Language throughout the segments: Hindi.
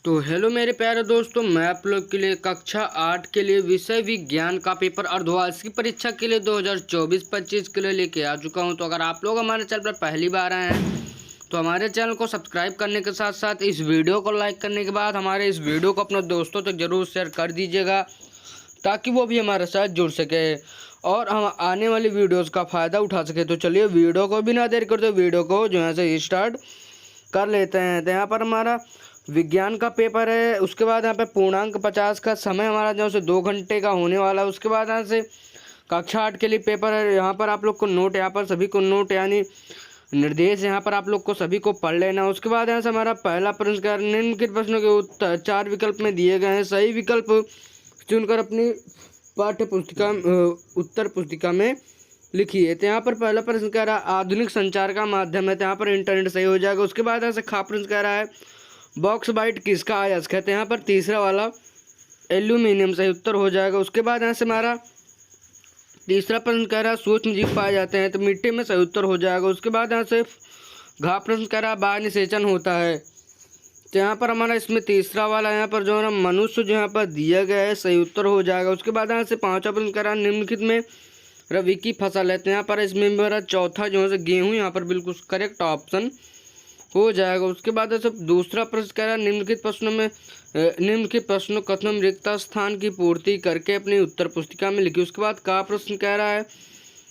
तो हेलो मेरे प्यारे दोस्तों, मैं आप लोग के लिए कक्षा 8 के लिए विषय विज्ञान का पेपर अर्धवार्षिक परीक्षा के लिए 2024-25 के लिए लेके आ चुका हूं। तो अगर आप लोग हमारे चैनल पर पहली बार आए हैं तो हमारे चैनल को सब्सक्राइब करने के साथ साथ इस वीडियो को लाइक करने के बाद हमारे इस वीडियो को अपने दोस्तों तक जरूर शेयर कर दीजिएगा ताकि वो भी हमारे साथ जुड़ सके और हम आने वाली वीडियोज़ का फ़ायदा उठा सके। तो चलिए वीडियो को बिना देर करते वीडियो को जो है से स्टार्ट कर लेते हैं। तो यहाँ पर हमारा विज्ञान का पेपर है, उसके बाद यहाँ पे पूर्णांक 50 का समय हमारा जो है 2 घंटे का होने वाला है। उसके बाद यहाँ से कक्षा 8 के लिए पेपर है। यहाँ पर आप लोग को नोट, यहाँ पर सभी को नोट यानी निर्देश यहाँ पर आप लोग को सभी को पढ़ लेना। उसके बाद यहाँ से हमारा पहला प्रश्न, निम्नलिखित प्रश्नों के उत्तर 4 विकल्प में दिए गए हैं, सही विकल्प चुनकर अपनी पाठ्य पुस्तिका उत्तर पुस्तिका में लिखिए। तो यहाँ पर पहला प्रश्न कह रहा है आधुनिक संचार का माध्यम है, तो यहाँ पर इंटरनेट सही हो जाएगा। उसके बाद यहाँ से खा प्रश्न कह रहा है बॉक्साइट किसका अयस्क है, तो यहाँ पर तीसरा वाला एल्यूमिनियम सही उत्तर हो जाएगा। उसके बाद यहाँ से हमारा तीसरा प्रश्न कह रहा है सूक्ष्म जीव पाए जाते हैं, तो मिट्टी में सही उत्तर हो जाएगा। उसके बाद यहाँ से घा प्रश्न कह रहा है बाह्य निषेचन होता है, तो यहाँ पर हमारा इसमें तीसरा वाला यहाँ पर जो है मनुष्य जो यहाँ पर दिया गया है सही उत्तर हो जाएगा। उसके बाद यहाँ से पांचवा प्रश्न कह रहा है निम्नलिखित में रबी की फसल है, तो यहाँ पर इसमें मेरा चौथा जो है गेहूँ यहाँ पर बिल्कुल करेक्ट ऑप्शन हो जाएगा। उसके बाद ऐसे दूसरा प्रश्न कह रहा है निम्नलिखित प्रश्नों कथन रिक्त स्थान की पूर्ति करके अपनी उत्तर पुस्तिका में लिखिए। उसके बाद का प्रश्न कह रहा है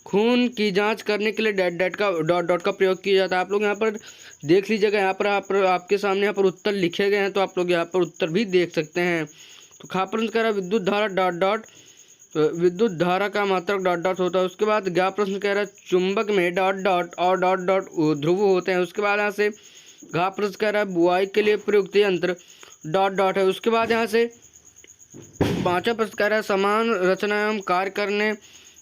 खून की जांच करने के लिए डॉट डॉट का प्रयोग किया जाता है। आप लोग यहाँ पर देख लीजिएगा, यहाँ पर आपके सामने यहाँ पर उत्तर लिखे गए हैं, तो आप लोग यहाँ पर उत्तर भी देख सकते हैं। तो खा प्रश्न कह रहा है विद्युत धारा डॉट डॉट विद्युत धारा का मात्रक डॉट डॉट होता है। उसके बाद गा प्रश्न कह रहा है चुंबक में डॉट डॉट और डॉट डॉट ध्रुव होते हैं। उसके बाद यहाँ से घा प्रश्न कह रहा है बुआई के लिए प्रयुक्त यंत्र डॉट डॉट है। उसके बाद यहाँ से पांचवा प्रश्न कह रहा है समान रचना एवं कार्य करने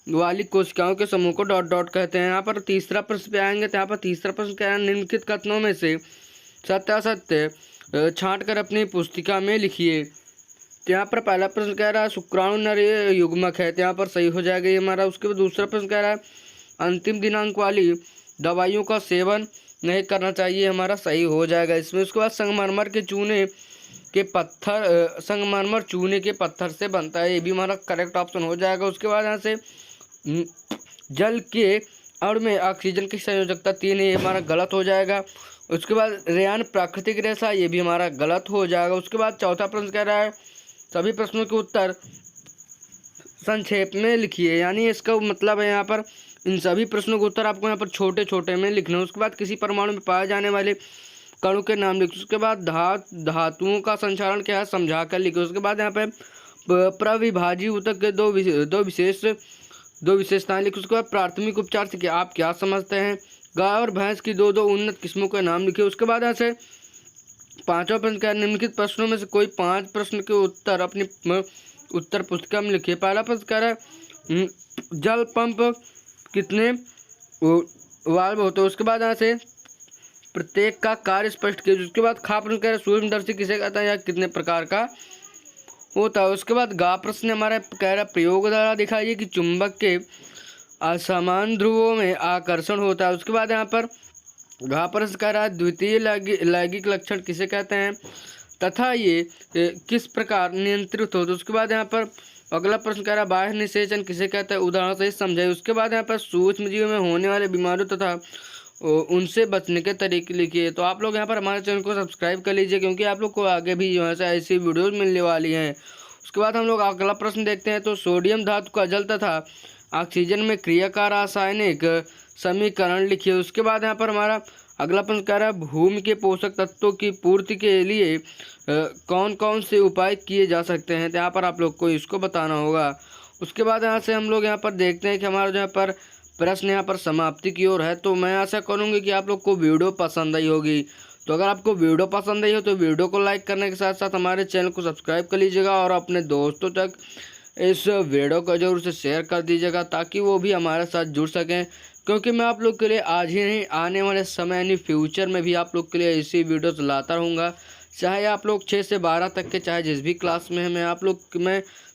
वाली कोशिकाओं के समूह को डॉट डॉट कहते हैं। यहाँ पर तीसरा प्रश्न पे आएंगे, तो यहाँ पर तीसरा प्रश्न कह रहा है निम्नलिखित कथनों में से सत्यासत्य छांट कर अपनी पुस्तिका में लिखिए। तो यहाँ पर पहला प्रश्न कह रहा है शुक्राणु नर युग्मक है, तो यहाँ पर सही हो जाएगा ये हमारा। उसके बाद दूसरा प्रश्न कह रहा है अंतिम दिनांक वाली दवाइयों का सेवन नहीं करना चाहिए, हमारा सही हो जाएगा इसमें। उसके बाद संगमरमर चूने के पत्थर से बनता है, ये भी हमारा करेक्ट ऑप्शन हो जाएगा। उसके बाद यहाँ से जल के अणु में ऑक्सीजन की संयोजकता 3 है, ये हमारा गलत हो जाएगा। उसके बाद रेयान प्राकृतिक रेशा, ये भी हमारा गलत हो जाएगा। उसके बाद चौथा प्रश्न कह रहा है सभी प्रश्नों के उत्तर संक्षेप में लिखिए, यानी इसका मतलब है यहाँ पर इन सभी प्रश्नों के उत्तर आपको यहाँ पर छोटे छोटे में लिखना है। उसके बाद किसी परमाणु में पाए जाने वाले कणों के नाम लिखिए। उसके बाद धातुओं का संचारण क्या है समझा कर लिखिए। उसके बाद यहाँ पे प्रविभाजी ऊतक के दो विशेषताएं लिखिए। उसके बाद प्राथमिक उपचार से आप क्या समझते हैं। गाय और भैंस की दो उन्नत किस्मों के नाम लिखिए। उसके बाद यहाँ से पांचवा प्रश्न क्या है निम्नलिखित प्रश्नों में से कोई 5 प्रश्न के उत्तर अपनी उत्तर पुस्तिका में लिखिए। पहला प्रश्न कह रहा है जल पंप कितने वाल्व होते हैं। उसके बाद यहाँ से प्रत्येक का कार्य स्पष्ट कीजिए। उसके बाद खा प्रश्न कह रहा है सूक्ष्मदर्शी किसे कहता है या कितने प्रकार का होता है। उसके बाद गा प्रश्न हमारा कह रहा है प्रयोग द्वारा दिखाइए कि चुंबक के असमान ध्रुवों में आकर्षण होता है। उसके बाद यहाँ पर घा प्रश्न कह रहा है द्वितीय लैंगिक लक्षण किसे कहते हैं तथा ये किस प्रकार नियंत्रित होते हैं। उसके बाद यहाँ पर अगला प्रश्न कह रहा है बाह्य निषेचन किसे कहते हैं, उदाहरण से समझाइए। उसके बाद यहाँ पर सूक्ष्म जीव में होने वाले बीमारियों तथा उनसे बचने के तरीके लिखिए। तो आप लोग यहाँ पर हमारे चैनल को सब्सक्राइब कर लीजिए क्योंकि आप लोग को आगे भी जो है ऐसी वीडियोस मिलने वाली हैं। उसके बाद हम लोग अगला प्रश्न देखते हैं। तो सोडियम धातु का जल तथा ऑक्सीजन में क्रिया का रासायनिक समीकरण लिखिए। उसके बाद यहाँ पर हमारा अगला प्रश्न कह रहा है भूमि के पोषक तत्वों की पूर्ति के लिए कौन कौन से उपाय किए जा सकते हैं, तो यहाँ पर आप लोग को इसको बताना होगा। उसके बाद यहाँ से हम लोग यहाँ पर देखते हैं कि हमारा जो यहाँ पर प्रश्न यहाँ पर समाप्ति की ओर है। तो मैं आशा करूँगी कि आप लोग को वीडियो पसंद आई होगी। तो अगर आपको वीडियो पसंद आई हो तो वीडियो को लाइक करने के साथ साथ हमारे चैनल को सब्सक्राइब कर लीजिएगा और अपने दोस्तों तक इस वीडियो को जरूर से शेयर कर दीजिएगा ताकि वो भी हमारे साथ जुड़ सकें, क्योंकि मैं आप लोग के लिए आज ही नहीं आने वाले समय यानी फ्यूचर में भी आप लोग के लिए ऐसी वीडियोस लाता रहूँगा। चाहे आप लोग 6 से 12 तक के चाहे जिस भी क्लास में है, मैं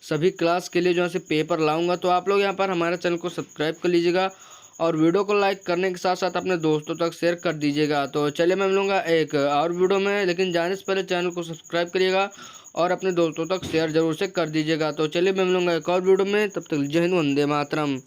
सभी क्लास के लिए जो है पेपर लाऊंगा। तो आप लोग यहाँ पर हमारे चैनल को सब्सक्राइब कर लीजिएगा और वीडियो को लाइक करने के साथ साथ अपने दोस्तों तक शेयर कर दीजिएगा। तो चलिए मैं मिलूँगा एक और वीडियो में, लेकिन जाने से पहले चैनल को सब्सक्राइब करिएगा और अपने दोस्तों तक शेयर जरूर से कर दीजिएगा। तो चलिए मैं मिलूँगा एक और वीडियो में, तब तक जय हिंद, वंदे मातरम।